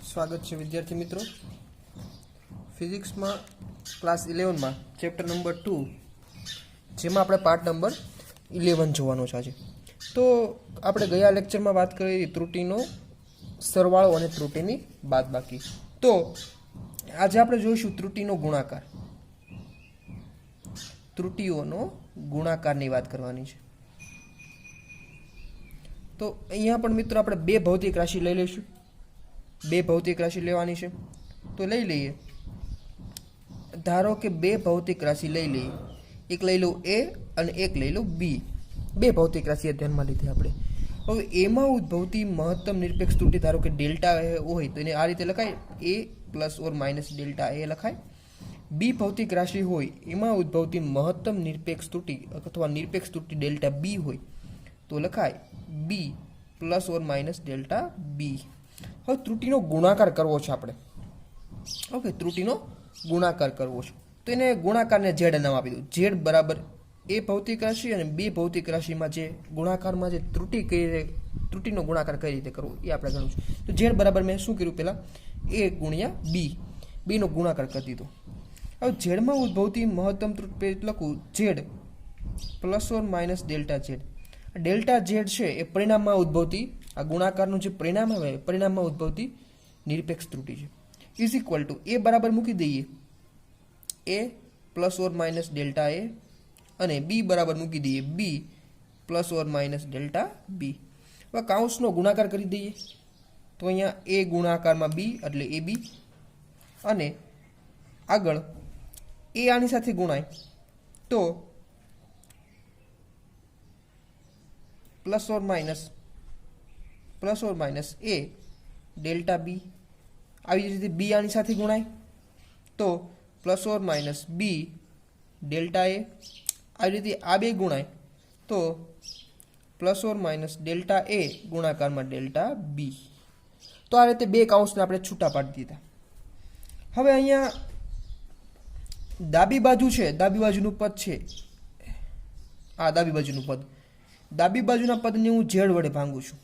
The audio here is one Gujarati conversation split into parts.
स्वागत है विद्यार्थी मित्रों। फिजिक्स में क्लास 11 में चैप्टर नंबर 2 जेमा आपणे पार्ट नंबर 11 जोवानो छे आज। तो आपणे गया लेक्चर में बात करी त्रुटिनो सरवाळो अने त्रुटिनी बादबाकी। तो आज आपणे जोईशुं त्रुटिनो गुणाकार, त्रुटिओनो गुणाकारनी वात करवानी छे। तो अहींया पण मित्रों आपणे बे भौतिक राशि लई लईशुं। बे भौतिक राशि लेवानी छे तो लई लईए। धारो के बे भौतिक राशि लई लईए, एक लई लो ए अने एक लई लो बी। बे भौतिक राशि ध्यानमां लीधी आपणे। हवे एमां उद्भवती महत्तम निरपेक्ष त्रुटि धारो के डेल्टा होय तो एने आ रीते लखाय ए प्लस और माइनस डेल्टा ए लखाय। बी भौतिक राशि होय एमां उद्भवती महत्तम निरपेक्ष त्रुटि अथवा निरपेक्ष त्रुटि डेल्टा बी होय तो लखाय बी प्लस और माइनस डेल्टा बी। હવે ત્રુટિનો ગુણાકાર કરવો છે આપણે। ઓકે, ત્રુટિનો ગુણાકાર કરવો છે તો એને ગુણાકારને z નામ આપી દઉં। z બરાબર a ભૌતિક રાશિ અને b ભૌતિક રાશિમાં જે ગુણાકારમાં જે ત્રુટિનો ગુણાકાર કઈ રીતે કરવો એ આપણે ગણવું છે। તો z બરાબર મેં શું કર્યું, પહેલા a ગુણ્યા b નો ગુણાકાર કરી દીધો। હવે z માં ઉદ્ભવતી મહત્તમ ત્રુટિ લખું z plus or minus delta z। Delta Z है ए परिणाम में उद्भवती आ गुणाकार जो परिणाम है परिणाम में उद्भवती निरपेक्ष त्रुटि है। इज इक्वल टू ए बराबर मूकी दईए ए प्लस और माइनस डेल्टा ए अने बी बराबर मूकी दईए बी प्लस और माइनस डेल्टा बी। हवे काउंसनो गुणाकार करी दईए तो अहींया ए गुणाकार में बी एटले ए बी अने आगळ ए आनी साथे गुणाय तो प्लस और माइनस ए डेल्टा बी। આવી રીતે બી આની સાથે ગુણાય તો plus or minus B delta A. આવી રીતે આ બે ગુણાય તો plus or minus delta A ગુણાકારમાં ડેલ્ટા બી। તો આ રીતે બે કાઉન્સને આપણે છૂટા પાડી દીધા। હવે અહીંયા ડાબી બાજુ છે, ડાબી બાજુનું પદ છે આ ડાબી બાજુનું પદ। डाबी बाजुना पद ने हूँ जेड वडे भांगू छूं।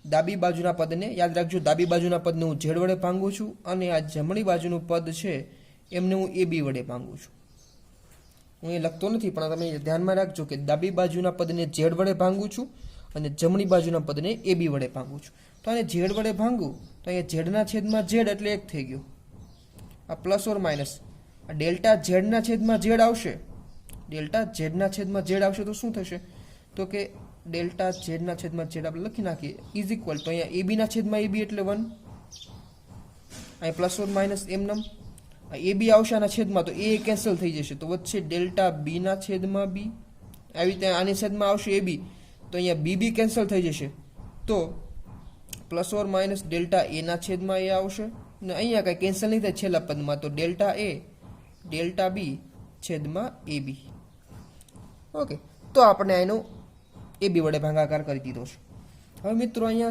डाबी बाजुना पद ने याद राखजो, डाबी बाजुना पद ने हूँ जेड वडे भांगू छूं अने आ जमणी बाजुनुं पद छे एमने हूँ ए बी वडे भांगू छूं। हूँ ए लखतो नथी पण तमे ध्यानमां राखजो के डाबी बाजुना पद ने जेड वडे भांगू छूं अने जमणी बाजुना पद ने ए बी वडे भांगू छूं। तो आने जेड वडे भांगू तो अहींया जेडना छेदमां जेड एटले 1 थई गयो। आ प्लस और माइनस आ डेल्टा जेडना छेदमां जेड आवशे, डेल्टा जेडना छेदमां जेड आवशे तो शुं थशे तो के डेल्टा जेडना छेदमां जेड આપણે લખી નાખીએ ઇઝ ઇક્વલ તો અહીંયા ए बी ના છેદમાં ए बी એટલે 1 અહીં પ્લસ ઓર માઇનસ એમ નમ ए बी આવશે આના છેદમાં તો ए કેન્સલ થઈ જશે તો વચ્ચે ડેલ્ટા बी ના છેદમાં बी આવી રીતે આની છેદમાં આવશે ए बी તો અહીંયા बी बी કેન્સલ થઈ જશે તો પ્લસ ઓર માઇનસ ડેલ્ટા ए ના છેદમાં ए આવશે ને અહીંયા કઈ કેન્સલ નહીં થાય છેલ્લા પદમાં તો ડેલ્ટા ए ડેલ્ટા बी છેદમાં ए बी। ओके, तो આપણે આનો ए बी वडे भागाकार करी दीधो छे। हवे मित्रों अहींया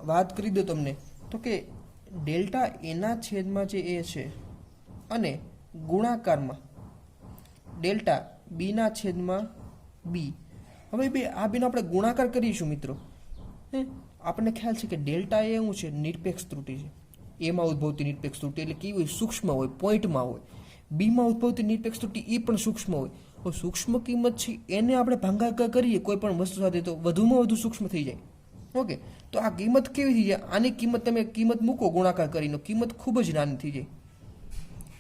वात करी दो तमने तो के डेल्टा ए ना छेदमां जे ए छे अने गुणाकारमां डेल्टा बी ना छेदमां बी। हवे बे आ बेनो आपणे गुणाकार करीशुं मित्रों। आपणे ख्याल छे के डेल्टा ए शुं छे, निरपेक्ष त्रुटि छे। ए मां उद्भवती निरपेक्ष त्रुटि एटले केवी होय, सूक्ष्म होय, पॉइंटमां होय। बी मां उद्भवती निरपेक्ष त्रुटि ए पण सूक्ष्म होय। तो सूक्ष्म कीमत छे एने आपणे भागाकार करीए कोई पण वस्तु साथे तो वधुमां वधु सूक्ष्म थई जाय। ओके, तो आ कीमत केवी थई जाय, आनी कीमत तमे कीमत मूको गुणाकार करीने कीमत खूब ज नानी थई जाय।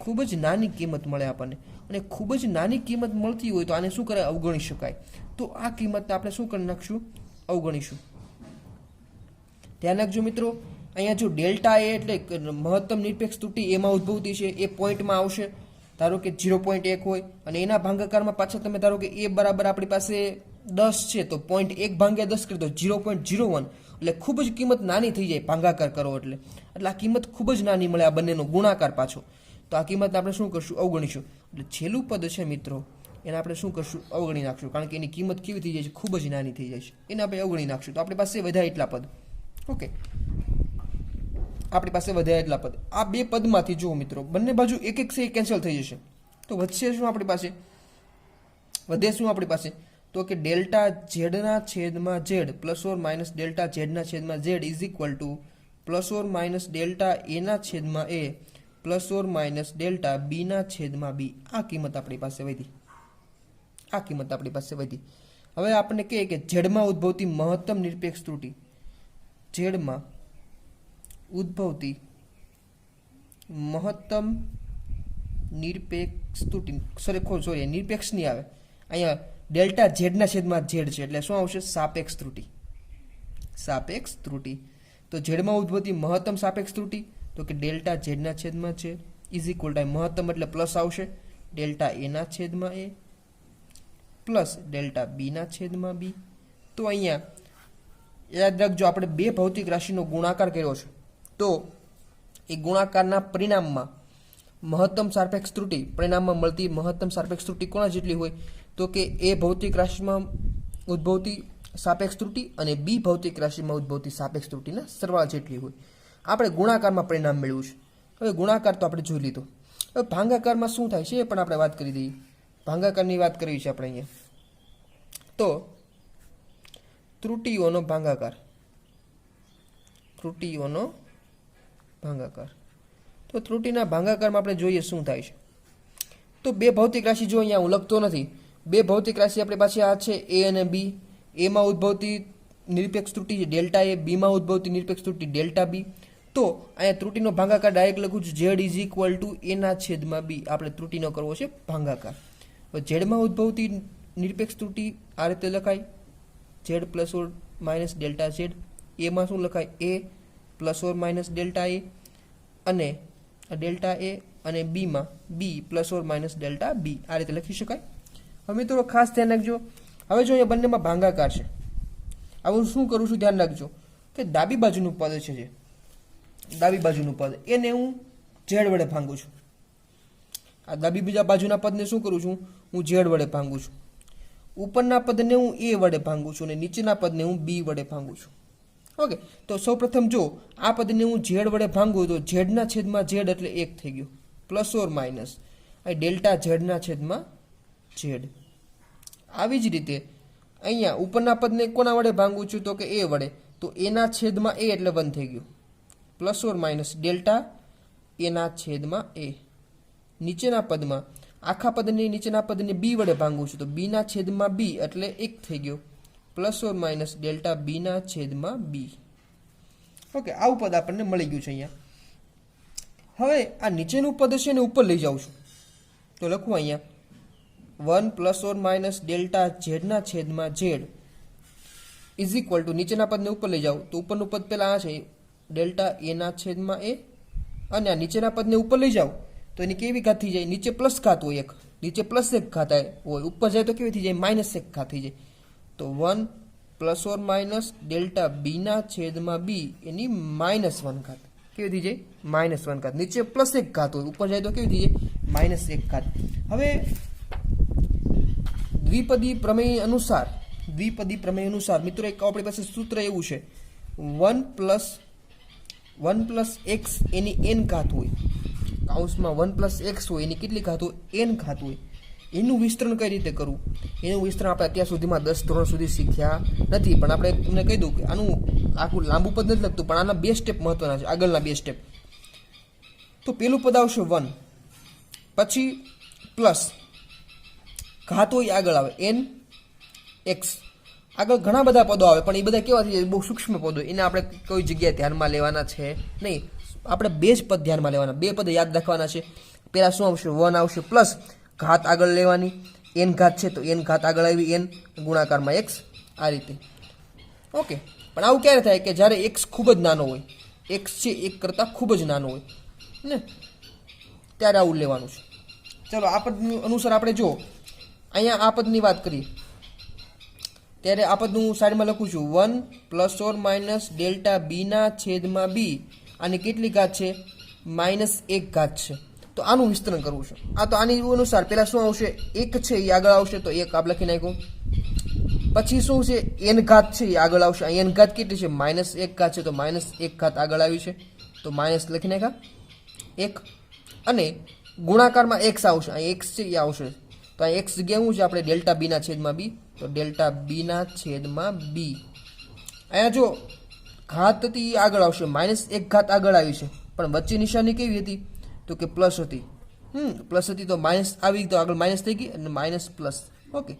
खूब ज नानी कीमत मळे आपणे अने खूब ज नानी कीमत मळती होय तो आने शुं कराय, अवगणी शकाय। तो आ कीमत आपणे शुं करी नाखशुं, अवगणीशुं। ध्यान राखजो मित्रों, अहींया जो डेल्टा ए एटले महत्तम निरपेक्ष त्रुटि एमां उद्भवती छे ए पॉइंटमां आवशे। धारो के 0.1 होय अने एना भागाकारमां पाछा तमे धारो के ए बराबर आपणी पासे 10 छे तो 0.1 भाग्या 10 करी दो 0.01 એટલે ખૂબ જ કિંમત નાની થઈ જાય ભાગાકાર કરો એટલે આ કિંમત ખૂબ જ નાની મળે આ બંનેનો ગુણાકાર પાછો। તો આ કિંમત આપણે શું કરશું, અવગણીશું। એટલે છેલ્લું પદ છે મિત્રો એને આપણે શું કરશું, અવગણી નાખશું કારણ કે એની કિંમત કેવી થઈ જાય છે, ખૂબ જ નાની થઈ જાય છે, એને આપણે અવગણી નાખશું। તો આપણી પાસે વધ્યા એટલા પદ। ઓકે, આપણી પાસે વધ્યા એટલા પદ। આ બે પદમાંથી જુઓ મિત્રો બંને બાજુ એક એક से કેન્સલ થઈ જશે તો વધશે શું આપણી પાસે, વધે શું આપણી પાસે तो कि डेल्टा जेड ना छेद में जेड प्लस और माइनस डेल्टा जेड ना छेद में Z is equal to plus or minus delta એના છેદમાં A plus or minus delta બીના છેદમાં બી. આ કિંમત આપણી પાસે વધી. હવે આપણને કહે કે ઝેડમાં ઉદ્ભવતી મહત્તમ નિરપેક્ષ ત્રુટિ, ઝેડમાં ઉદ્ભવતી મહત્તમ નિરપેક્ષ ત્રુટિ, સોરી નિરપેક્ષ નહીં આવે અહીંયા, ડેલ્ટા ઝેડના છેદમાં ઝેડ છે એટલે શું આવશે? સાપેક્ષ ત્રુટિ. તો ઝેડમાં ઉદ્ભવતી મહત્તમ સાપેક્ષ ત્રુટિ તો કે ડેલ્ટા ઝેડના છેદમાં છે ઇઝ ઇક્વલ ટુ મહત્તમ એટલે પ્લસ આવશે ડેલ્ટા એના છેદમાં એ પ્લસ ડેલ્ટા બીના છેદમાં બી. તો અહીંયા યાદ રાખજો, આપણે બે ભૌતિક રાશિનો ગુણાકાર કર્યો છે તો એ ગુણાકારના પરિણામમાં મહત્તમ સાપેક્ષ ત્રુટિ, પરિણામમાં મળતી મહત્તમ સાપેક્ષ ત્રુટિ કોના જેટલી હોય? તો કે એ ભૌતિક રાશિમાં ઉદ્ભવતી સાપેક્ષ ત્રુટિ અને બી ભૌતિક રાશિમાં ઉદ્ભવતી સાપેક્ષ ત્રુટિના સરવાળા જેટલી હોય. આપણે ગુણાકારમાં પરિણામ મેળવ્યું છે. હવે ગુણાકાર તો આપણે જોઈ લીધો. હવે ભાગાકારમાં શું થાય છે એ પણ આપણે વાત કરી દઈએ. ભાગાકારની વાત કરવી છે આપણે અહીંયા. તો ત્રુટિઓનો ભાગાકાર, તો ત્રુટિના ભાગાકારમાં આપણે જોઈએ શું થાય છે. તો બે ભૌતિક રાશિ જો અહીંયા હું લખતો નથી, બે ભૌતિક રાશિ આપણી પાસે આ છે એ અને બી. એમાં ઉદ્ભવતી નિરપેક્ષ ત્રુટિ છે ડેલ્ટા એ, બીમાં ઉદ્ભવતી નિરપેક્ષ ત્રુટિ ડેલ્ટા બી. તો અહીંયા ત્રુટિનો ભાગાકાર ડાયરેક્ટ લખું છું ઝેડ ઇઝ ઇક્વલ ટુ એના છેદમાં બી. આપણે ત્રુટિનો કરવો છે ભાગાકાર. ઝેડમાં ઉદ્ભવતી નિરપેક્ષ ત્રુટિ આ રીતે લખાય Z plus or minus delta Z. એમાં શું લખાય? A plus or minus delta A અને ડેલ્ટા એ, અને બીમાં B plus or minus delta B. આ રીતે લખી શકાય. હવે મિત્રો ખાસ ધ્યાન રાખજો, હવે જો અહીંયા બંનેમાં ભાગાકાર છે, હવે હું શું કરું છું ધ્યાન રાખજો કે ડાબી બાજુનું પદ છે, જે ડાબી બાજુનું પદ એને હું ઝેડ વડે ભાંગું છું. આ ડાબી બીજા બાજુના પદને શું કરું છું? હું ઝેડ વડે ભાંગું છું. ઉપરના પદને હું એ વડે ભાંગું છું અને નીચેના પદને હું બી વડે ભાંગું છું. ઓકે, તો સૌપ્રથમ જો આ પદને હું ઝેડ વડે ભાંગું તો ઝેડના છેદમાં ઝેડ એટલે 1 થઈ ગયું પ્લસ ઓર માઇનસ આ ડેલ્ટા ઝેડના છેદમાં ઝેડ. આવી જ રીતે અહીંયા ઉપરના પદને કોના વડે ભાંગું છું? તો કે એ વડે. તો એના છેદમાં એ એટલે 1 થઈ ગયું પ્લસ ઓર માઇનસ ડેલ્ટા એના છેદમાં એ. નીચેના પદમાં આખા પદને નીચેના પદને બી વડે ભાંગું છું તો બીના છેદમાં બી એટલે 1 થઈ ગયો પ્લસ ઓર માઇનસ ડેલ્ટા બીના છેદમાં બી. ઓકે, આવું પદ આપણને મળી ગયું છે અહીંયા. હવે આ નીચેનું પદ છે ને ઉપર લઈ જાઉં છું તો લખું અહીંયા 1 પ્લસ ઓર માઇનસ ડેલ્ટા ઝેડના છેદમાં ઝેડ ઇઝ ઇક્વલ ટુ નીચેના પદને ઉપર લઈ જાઉં તો ઉપરનું પદ પહેલાં આ છે ડેલ્ટા એના છેદમાં એ, અને આ નીચેના પદને ઉપર લઈ જાઉં તો એની કેવી ઘાત થઈ જાય? નીચે પ્લસ ઘાત હોય, એક નીચે પ્લસ 1 ઘાત હોય, ઉપર જાય તો કેવી થઈ જાય? -1 ઘાત થઈ જાય. તો 1 પ્લસ ઓર માઇનસ ડેલ્ટા બીના છેદમાં બી એની -1 ઘાત કેવી થઈ જાય? -1 ઘાત. નીચે +1 ઘાત હોય, ઉપર જાય તો કેવી થઈ જાય? -1 ઘાત. હવે દ્વિપદી પ્રમેય અનુસાર મિત્રો એક આપણી પાસે સૂત્ર એવું છે 1 પ્લસ એક્સ એની n ઘાત હોય, કૌંસમાં 1 પ્લસ એક્સ હોય એની કેટલી ઘાત હોય? n ઘાત હોય. એનું વિસ્તરણ કઈ રીતે કરવું? એનું વિસ્તરણ આપણે અત્યાર સુધીમાં 10 ધોરણ સુધી શીખ્યા નથી, પણ આપણે તમને કહી દઉં કે આનું આખું લાંબુ પદ નથી લખતું, પણ આના 2 સ્ટેપ મહત્વના છે, આગળના 2 સ્ટેપ. તો પેલું પદ આવશે 1, પછી પ્લસ ઘાત હોય આગળ આવે n એક્સ. આગળ ઘણા બધા પદો આવે પણ એ બધા કેવા થઈ જાય? બહુ સૂક્ષ્મ પદો, એને આપણે કોઈ જગ્યાએ ધ્યાનમાં લેવાના છે નહીં. આપણે 2 જ પદ ધ્યાનમાં લેવાના, 2 પદ યાદ રાખવાના છે. પહેલાં શું આવશે? 1 આવશે પ્લસ ઘાત આગળ લેવાની, n ઘાત છે તો n ઘાત આગળ આવી, n ગુણાકારમાં x, આ રીતે. ઓકે, પણ આવું ક્યારે થાય? કે જ્યારે x ખૂબ જ નાનો હોય, x છે 1 કરતાં ખૂબ જ નાનો હોય ને, ત્યારે આવું લેવાનું છે. ચલો આ પદ અનુસાર આપણે જો અહીંયા આ પદની વાત કરીએ ત્યારે આ પદનું હું સાઈડમાં લખું છું 1 પ્લસ ઓર માઇનસ ડેલ્ટા બીના છેદમાં બી, અને કેટલી ઘાત છે? -1 ઘાત છે. તો આનું વિસ્તરણ કરવું છે. આ તો આની અનુસાર પહેલાં શું આવશે? 1 છે એ આગળ આવશે તો 1 આપ લખી નાખ્યું. પછી શું છે? n ઘાત છે એ આગળ આવશે. n ઘાત કેટલી છે? -1 ઘાત છે તો -1 ઘાત આગળ આવી છે તો માઇનસ લખી નાખ્યા 1, અને ગુણાકારમાં x આવશે. અહીં x છે એ આવશે તો અહીં x જગ્યાએ શું છે? આપણે ડેલ્ટા બીના છેદમાં બી, તો ડેલ્ટા બીના છેદમાં બી. અહીંયા જો ઘાત હતી એ આગળ આવશે, -1 આગળ આવી છે, પણ વચ્ચે નિશાની કેવી હતી તો કે પ્લસ હતી. પ્લસ હતી તો માઇનસ આવી તો આગળ માઇનસ થઈ ગઈ અને માઇનસ પ્લસ. ઓકે,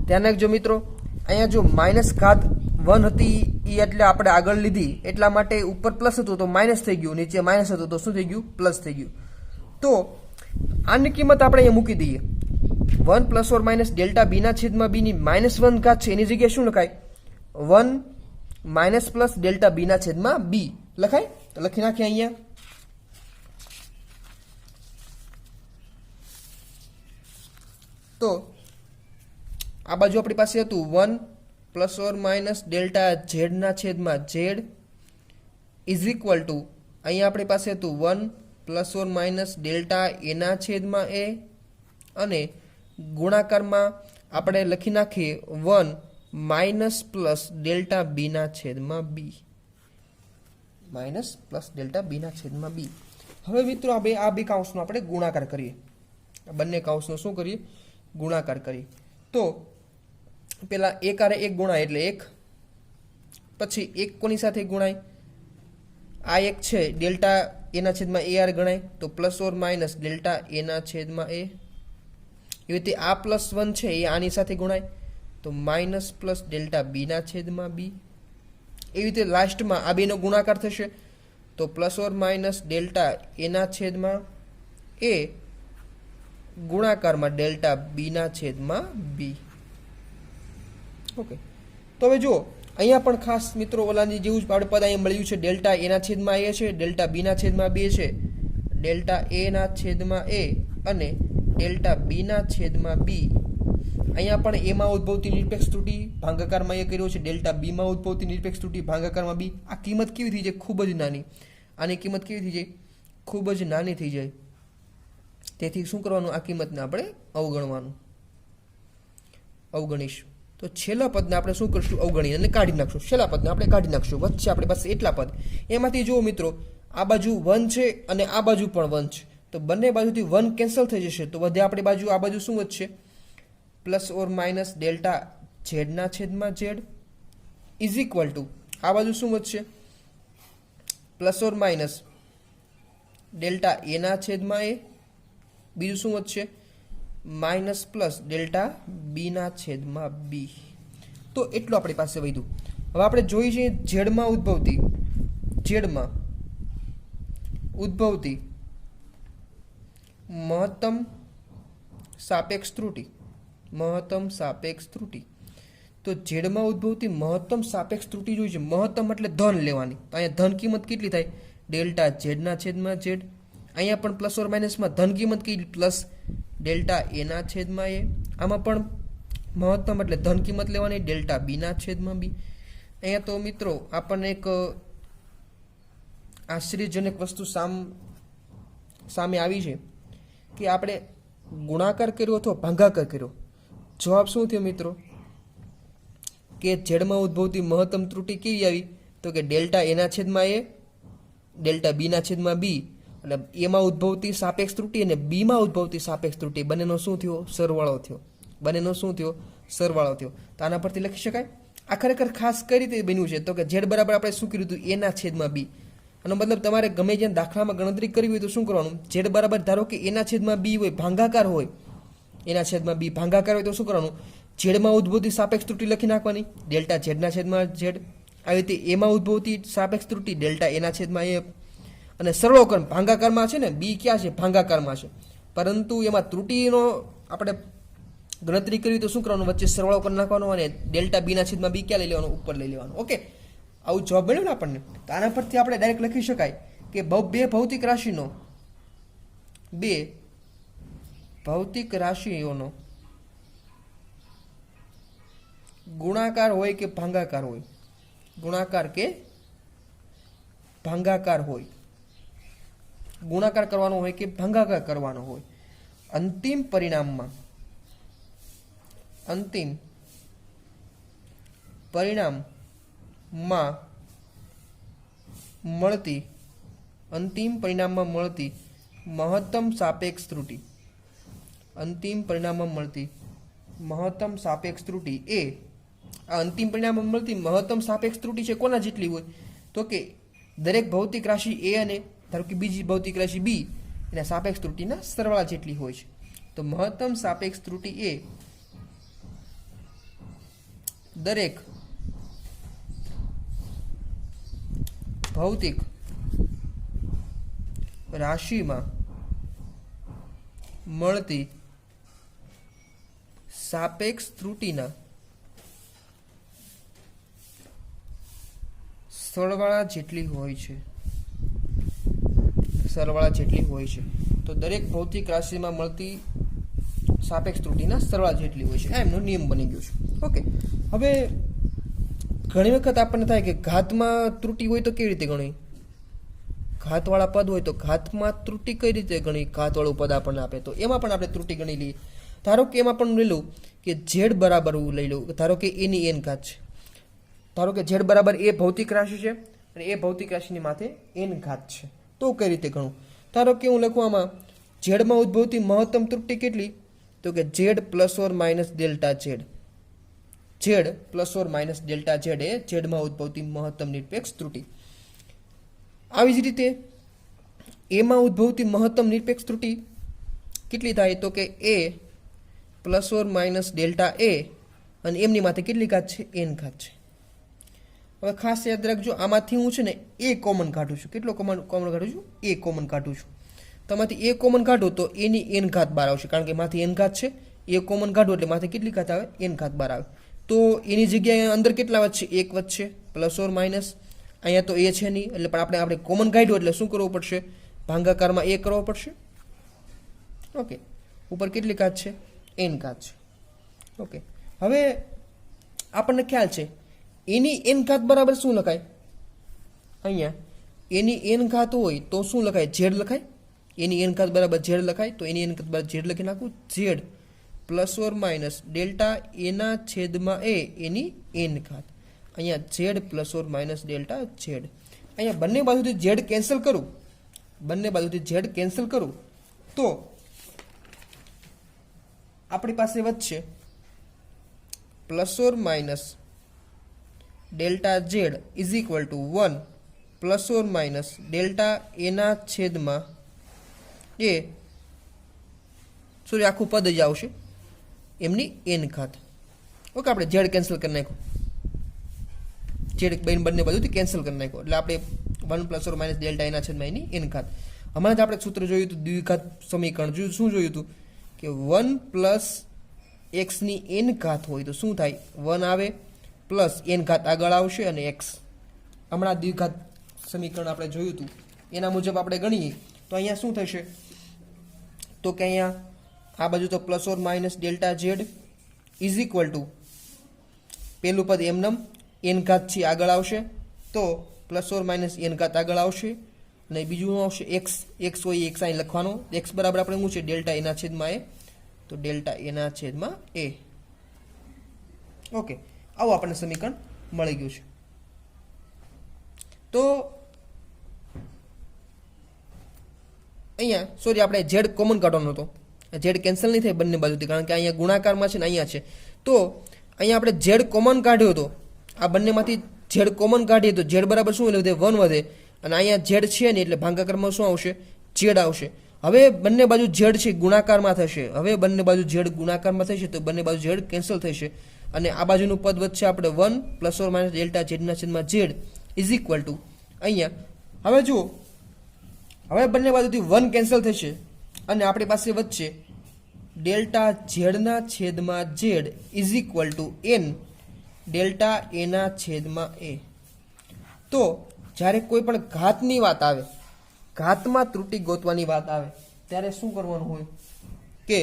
ધ્યાન રાખજો મિત્રો, અહીંયા જો -1 હતી એ એટલે આપણે આગળ લીધી એટલા માટે ઉપર પ્લસ હતું તો માઇનસ થઈ ગયું, નીચે માઇનસ હતું તો શું થઈ ગયું, પ્લસ થઈ ગયું. તો આની કિંમત આપણે અહીંયા મૂકી દઈએ. 1 ± ડેલ્ટા બી ના છેદમાં બી ની -1 ઘાત છે એની જગ્યાએ શું લખાય, 1 - ડેલ્ટા બી ના છેદમાં બી લખાય. તો લખી નાખીએ અહીંયા. તો આ બાજુ આપણી પાસે હતું 1 ± ડેલ્ટા ઝેડ ના છેદમાં ઝેડ ઇઝ ઇક્વલ ટુ, અહીંયા આપણી પાસે હતું 1 ± ડેલ્ટા એ ના છેદમાં એ, અને ગુણાકારમાં આપણે લખી નાખીએ 1 - ડેલ્ટા બી ના છેદમાં બી, ડેલ્ટા બી ના છેદમાં બી. હવે મિત્રો આ બે કાઉન્સનો આપણે ગુણાકાર કરીએ. બંને કાઉન્સનો શું કરીએ, ગુણાકાર કરીએ. તો પેલા 1 હારે 1 ગુણાય એટલે 1, પછી 1 કોની સાથે ગુણાય, આ 1 છે ડેલ્ટા એના છેદમાં એ હારે ગણાય તો ± ડેલ્ટા એના છેદમાં એ. એવી રીતે આ +1 છે એ આની સાથે ગુણાય તો - ડેલ્ટા બી ના છેદમાં બી. એવી રીતે લાસ્ટમાં આ બેનો ગુણાકાર થશે તો ± ડેલ્ટા એના છેદમાં એ ગુણાકારમાં ડેલ્ટા બી ના છેદમાં બી. ઓકે, તો હવે જુઓ અહીંયા પણ ખાસ મિત્રો ઓલાની જેવું જ આપણે પદ અહીંયા મળ્યું છે, ડેલ્ટા એના છેદમાં એ છે, ડેલ્ટા બી ના છેદમાં બે છે, ડેલ્ટા એ ના છેદમાં એ અને ડેલ્ટા બી ના છેદમાં બી. અહીંયા પણ એમાં ઉદ્ભવતી નિરપેક્ષ ત્રુટી ભાગાકારમાં એ કર્યો છે, ડેલ્ટા બીમાં ઉદ્ભવતી નિરપેક્ષ ત્રુટી ભાગાકારમાં બી. આ કિંમત કેવી થઈ જાય, ખૂબ જ નાની. આની કિંમત કેવી થઈ જાય, ખૂબ જ નાની થઈ જાય. તેથી શું કરવાનું, આ કિંમતને આપણે અવગણીશું. તો છેલ્લા પદને આપણે શું કરશું, અવગણીને અને કાઢી નાખશું. છેલ્લા પદને આપણે કાઢી નાખશું. વચ્ચે આપણી પાસે એટલા પદ, એમાંથી જુઓ મિત્રો આ બાજુ 1 છે અને આ બાજુ પણ 1 છે, તો બંને બાજુથી 1 કેન્સલ થઈ જશે. તો વધે આપણી બાજુ, આ બાજુ શું વધશે, ± ડેલ્ટા ઝેડ ના છેદમાં ઝેડ ઇઝ ઇક્વલ ટુ, આ બાજુ શું વધશે, ± ડેલ્ટા એ ના છેદમાં એ, બીજું શું વધશે, - ડેલ્ટા બી ના છેદમાં બી. તો એટલું આપણી પાસે વધ્યું. હવે આપણે જોઈએ છીએ ઝેડમાં ઉદ્ભવતી મહત્તમ સાપેક્ષ ત્રુટી. તો ઝેડમાં ઉદ્ભવતી મહત્તમ સાપેક્ષ ત્રુટી જોઈ છે. મહત્તમ એટલે ધન લેવાની. તો અહીંયા ધન કિંમત કેટલી થાય, ડેલ્ટા ઝેડ ના છેદમાં ઝેડ. અહીંયા પણ ± માં ધન કિંમત કેટલી, પ્લસ ડેલ્ટા એ ના છેદમાં એ. આમાં પણ મહત્તમ એટલે ધન કિંમત લેવાની, ડેલ્ટા બી ના છેદમાં બી. અહીંયા તો મિત્રો આપણને એક આશ્ચર્યજનક વસ્તુ સામે આવી છે કે આપણે ગુણાકાર કર્યો અથવા ભાગાકાર કર્યો. જવાબ શું થયો મિત્રો, કે ઝેડમાં ઉદ્ભવતી મહત્તમ ત્રુટી કેવી આવી તો કે ડેલ્ટા એના છેદમાં એ, ડેલ્ટા બી ના છેદમાં બી, અને એમાં ઉદ્ભવતી સાપેક્ષ ત્રુટી અને બીમાં ઉદ્ભવતી સાપેક્ષ ત્રુટી બંનેનો શું થયો, સરવાળો થયો. તો આના પરથી લખી શકાય. આ ખરેખર ખાસ કઈ રીતે બન્યું છે તો કે ઝેડ બરાબર આપણે શું કર્યું હતું, એના છેદમાં બી. આનો મતલબ તમારે ગમે જ્યાં દાખલામાં ગણતરી કરવી હોય તો શું કરવાનું, ઝેડ બરાબર ધારો કે એના છેદમાં બી હોય, ભાંગાકાર હોય, એના છેદમાં બી ભાંગાકાર હોય તો શું કરવાનું, ઝેડમાં ઉદ્ભવતી સાપેક્ષ ત્રુટી લખી નાખવાની, ડેલ્ટા ઝેડના છેદમાં ઝેડ. આવી રીતે એમાં ઉદ્ભવતી સાપેક્ષ ત્રુટી ડેલ્ટા એના છેદમાં એ. અને સરળોકરણ ભાંગાકારમાં છે ને, બી ક્યાં છે, ભાંગાકારમાં છે, પરંતુ એમાં ત્રુટીનો આપણે ગણતરી કરવી તો શું કરવાનું, વચ્ચે સરવાળો કરી નાખવાનો અને ડેલ્ટા બી ના છેદમાં બી ક્યાં લઈ લેવાનું, ઉપર લઈ લેવાનું. ઓકે, આવું જવાબ મળ્યો ને આપણને. તો આના પરથી આપણે ડાયરેક્ટ લખી શકાય કે બે ભૌતિક રાશિઓનો ગુણાકાર હોય કે ભાંગાકાર હોય, ગુણાકાર કરવાનો હોય કે ભાંગાકાર કરવાનો હોય, અંતિમ પરિણામમાં મળતી મહત્તમ સાપેક્ષ ત્રુટી એ આ અંતિમ પરિણામમાં મળતી મહત્તમ સાપેક્ષ ત્રુટિ છે કોના જેટલી હોય? તો કે દરેક ભૌતિક રાશિ એ અને ધારો કે બીજી ભૌતિક રાશિ બી એના સાપેક્ષ ત્રુટિના સરવાળા જેટલી હોય છે. તો મહત્તમ સાપેક્ષ ત્રુટિ એ દરેક ભૌતિક રાશિમાં મળતી સાપેક્ષ ત્રુટિના સરવાળા જેટલી હોય છે. સરવાળા જેટલી હોય છે. તો દરેક ભૌતિક રાશિમાં મળતી સાપેક્ષ ત્રુટિના સરવાળા જેટલી હોય છે. આ એમનો નિયમ બની ગયો છે. ઓકે, હવે ઘણી વખત આપણને થાય કે ઘાતમાં ત્રુટિ હોય તો કેવી રીતે ગણી? ઘાતવાળા પદ હોય તો ઘાતમાં ત્રુટિ કઈ રીતે ગણી? ઘાતવાળું પદ આપણને આપે તો એમાં પણ આપણે ત્રુટિ ગણી લઈએ. ધારો કે એમાં પણ લઈ લઉં કે ઝેડ બરાબર હું લઈ લઉં. ધારો કે એની એન ઘાત છે. ધારો કે ઝેડ બરાબર એ ભૌતિક રાશિ છે અને એ ભૌતિક રાશિની માથે એન ઘાત છે. તો કઈ રીતે ગણું? ધારો કે હું લખું આમાં ઝેડમાં ઉદ્ભવતી મહત્તમ ત્રુટિ કેટલી? તો કે Z plus or minus delta Z. Z plus or minus delta Z એ ઝેડમાં ઉદ્ભવતી મહત્તમ નિરપેક્ષ ત્રુટિ. આવી જ રીતે એમાં ઉદ્ભવતી મહત્તમ નિરપેક્ષ ત્રુટિ કેટલી થાય? તો કે એ plus or minus delta A અને એમની માથે કેટલી ઘાત છે? એન ઘાત છે. હવે ખાસ યાદ રાખજો, આમાંથી હું છે ને એ કોમન કાઢું છું. કેટલો કોમન કાઢું છું? એ કોમન કાઢું છું. તમારાથી એ કોમન કાઢો તો એની એન ઘાત બાર આવશે, કારણ કે માથી એન ઘાત છે. એ કોમન કાઢો એટલે માથે કેટલી ઘાત આવે? એન ઘાત બાર આવે. તો એની જગ્યાએ અંદર કેટલા વધશે? એક વધશે પ્લસ ઓર માઇનસ. અહીંયા તો એ છે નહીં એટલે પણ આપણે કોમન કાઢ્યું એટલે શું કરવું પડશે? ભાગાકારમાં એ કરવો પડશે. ઓકે, ઉપર કેટલી ઘાત છે? એન ઘાત છે. ઓકે, હવે આપણને ખ્યાલ છે એની એન ઘાત બરાબર શું લખાય? અહીંયા એની એન ઘાત હોય તો શું લખાય? ઝેડ લખાય. એની એન ઘાત બરાબર ઝેડ લખાય. તો એની એન ઘાત બરાબર ઝેડ લખી નાખું. Z plus or minus delta એના છેદમાં એ એની એન ઘાત. અહીંયા Z plus or minus delta Z. અહીંયા બંને બાજુથી ઝેડ કેન્સલ કરું, બંને બાજુથી ઝેડ કેન્સલ કરું તો આપણી પાસે વધશે plus or minus delta Z is equal two 1 plus or minus delta એના છેદમાં એ, સોરી આખું પદ જ આવશે એમની એન ઘાત. ઓકે, આપણે ઝેડ કેન્સલ કરી નાખ્યું. ઝેડ બંને બાજુથી કેન્સલ કરી નાખ્યો એટલે આપણે 1 પ્લસ ઓર માઇનસ ડેલ્ટા એના છેદમાં એની એન ઘાત. હમણાં જ આપણે સૂત્ર જોયું હતું દ્વિઘાત સમીકરણ. શું જોયું હતું કે 1 પ્લસ એક્સની એન ઘાત હોય તો શું થાય? 1 આવે પ્લસ એન ઘાત આગળ આવશે અને એક્સ. હમણાં દ્વિઘાત સમીકરણ આપણે જોયું હતું એના મુજબ આપણે ગણીએ તો અહીંયા શું થશે? તો કે અહીંયા આ બાજુ તો plus or minus delta Z is equal two પેલું પદ એમનમ એન ઘાત છે આગળ આવશે તો પ્લસ ઓર માઇનસ એન ઘાત આગળ આવશે અને બીજું આવશે એક્સ. એક્સ હોય એક્સ અહીં લખવાનો. એક્સ બરાબર આપણે શું છે? ડેલ્ટા એના છેદમાં એ. તો ડેલ્ટા એના છેદમાં એ. ઓકે, આવું આપણને સમીકરણ મળી ગયું છે. તો અહીંયા સોરી આપણે ઝેડ કોમન કાઢવાનો હતો. ઝેડ કેન્સલ નહીં થાય બંને બાજુથી, કારણ કે અહીંયા ગુણાકારમાં છે ને અહીંયા છે. તો અહીંયા આપણે ઝેડ કોમન કાઢ્યો હતો. આ બંનેમાંથી ઝેડ કોમન કાઢીએ તો ઝેડ બરાબર શું વધે? 1 વધે. અને અહીંયા ઝેડ છે નહીં એટલે ભાગાકારમાં શું આવશે? ઝેડ આવશે. હવે બંને બાજુ ઝેડ છે ગુણાકારમાં થશે. હવે બંને બાજુ ઝેડ ગુણાકારમાં થશે તો બંને બાજુ ઝેડ કેન્સલ થશે અને આ બાજુનું પદ વધશે આપણે 1 પ્લસ ઓર માઇનસ ડેલ્ટા ઝેડના છેદમાં ઝેડ ઇઝ ઇક્વલ ટુ અહીંયા. હવે જુઓ, હવે બંને બાજુથી 1 કેન્સલ થશે અને આપણી પાસે વધશે ડેલ્ટા ઝેડના છેદમાં Z is equal to n delta એના છેદમાં એ. તો જ્યારે કોઈ પણ ઘાતની વાત આવે, ઘાતમાં ત્રુટિ ગોતવાની વાત આવે ત્યારે શું કરવાનું હોય કે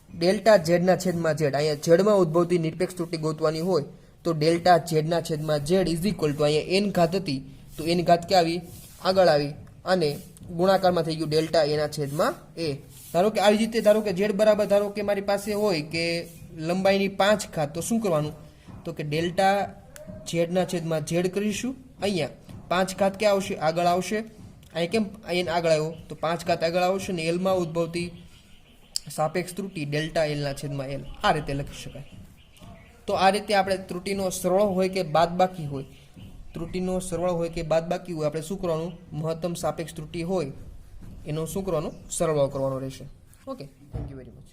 ડેલ્ટા ઝેડના છેદમાં ઝેડ, અહીંયા ઝેડમાં ઉદ્ભવતી નિરપેક્ષ ત્રુટિ ગોતવાની હોય તો ડેલ્ટા ઝેડના છેદમાં ઝેડ ઇઝ ઇક્વલ ટુ અહીંયા એન ઘાત હતી તો એન ઘાત ક્યાં આવી? આગળ આવી અને ગુણાકારમાં થઈ ગયું ડેલ્ટા એના છેદમાં એ. ધારો કે આવી રીતે ધારો કે ઝેડ બરાબર ધારો કે મારી પાસે હોય કે લંબાઈની 5 ઘાત તો શું કરવાનું? તો કે ડેલ્ટા ઝેડના છેદમાં ઝેડ કરીશું. અહીંયા 5 ઘાત ક્યાં આવશે? આગળ આવશે. અહીં કેમ એન આગળ આવ્યો? તો 5 ઘાત આગળ આવશે ને એલમાં ઉદ્ભવતી સાપેક્ષ ત્રુટિ ડેલ્ટા એલના છેદમાં એલ. આ રીતે લખી શકાય. તો આ રીતે આપણે ત્રુટિનો સરવાળો હોય કે બાદબાકી હોય, ત્રુટિનો સરવાળો હોય કે બાદબાકી હોય, આપણે શું કરવાનું, મહત્તમ સાપેક્ષ ત્રુટિ હોય એનો શું કરવાનું, સરવાળો કરવાનો રહેશે. Okay, thank you very much.